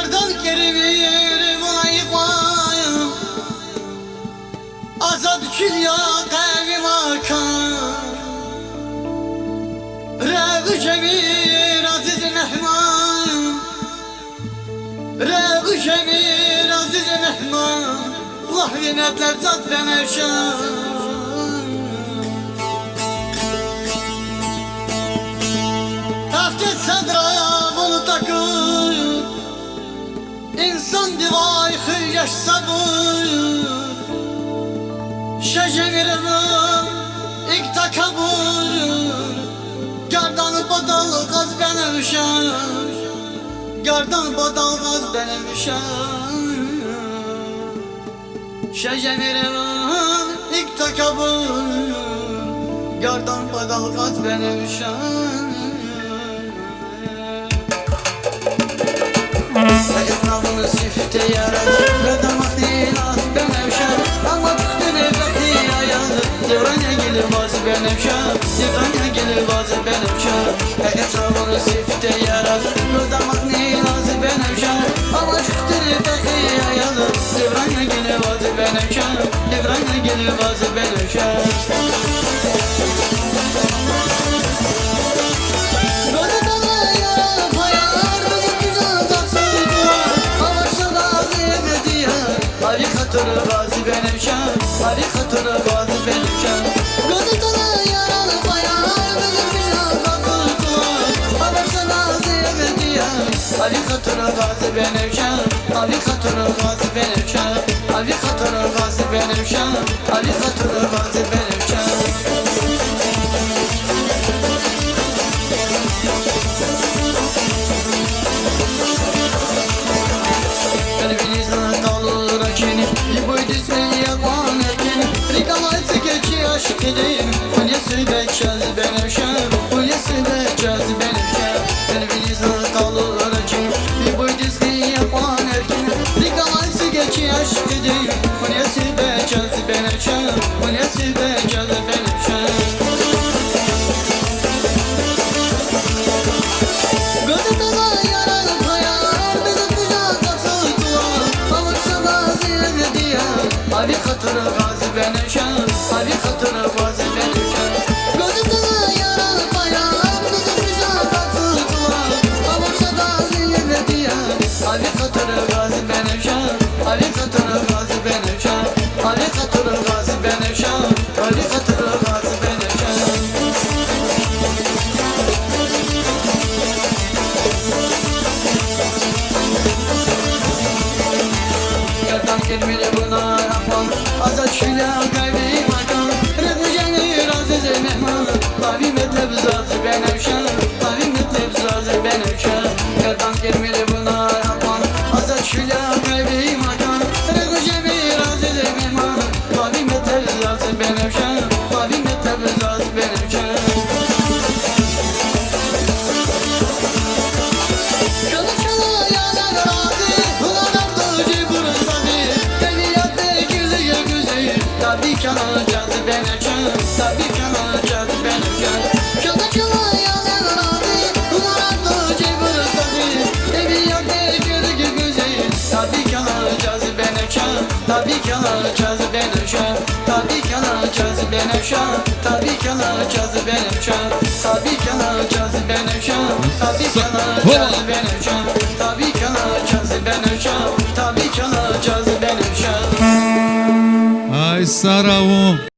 Gerdan kerivir bulayıqlayım Azad külya qavim akar Rəği kemir aziz mehman Rəği kemir aziz mehman Allah vinətlər zat bənəvşan Tafket sadra bunu takır İnsan divay xilyaş sabır Şecerevim ilk takabır Gardanı badal gaz benevşan Gardan badal gaz benevşan Şecerevim ilk takabır Gardan badal gaz benevşan Etrafını sifte yaradı Qadamaq deyilaz bənəvşan Amma tutun evləti ayadı Devranya gelir bazı bənəvşan Devranya gelir bazı bənəvşan Etrafını sifte yaradı Qadamaq deyilaz bənəvşan Amma tutun evləti ayadı Devranya gelir bazı bənəvşan Devranya gelir bazı bənəvşan Ali hatırı gazi benevşan Ali hatırı gazi benevşan Gözütüne yaralı bayan Bizim gazı tuğan Habersana zirvediyen Ali hatırı gazi benevşan Ali hatırı gazi benevşan Ali hatırı gazi benevşan Ali hatırı gazi benevşan Aşık edeyim Kulyesi bekçez benevşan Kulyesi bekçez benevşan Televizyon kalır kim Bir boy dizgi yapan erken Rikalaysı geçi aşık edeyim Kulyesi bekçez benevşan Kulyesi bekçez benevşan Gazetede yaralı kayar Bizim güzel kasıklar Alırsana zirve diye Ali hatırı gazi benevşan Ali hatırı gazi benevşan Gazetede yaralı bayan Bizim güzel kasıklar Alırsana zirve diye Ali hatırı gazi benevşan Ali hatırı gazi benevşan Ali hatırı gazi benevşan Ali hatırı gazi benevşan Yerden gelmeli buna rahman Azad şüla gaybi makam Rıdıcanı aziz mehman Tabi metleb zazı benevşan Tabi metleb zazı benevşan Yerden gelmeli buna rahman Azad şüla gaybi makam Rıdıcanı aziz mehman Tabi metleb zazı benevşan Tabi metleb zazı benevşan Tabi kana cazı benevşan Tabi kana cazı benevşan Kala kala yalan razi Ulan cebir sazi Evi yakde gölge güzel Tabi kana cazı benevşan Tabi kana cazı benevşan Tabi kana cazı benevşan Tabi kana cazı benevşan Tabi kana cazı benevşan Tabi kana cazı benevşan Tabi kana cazı benevşan Tabi kana cazı benevşan Ay Saravum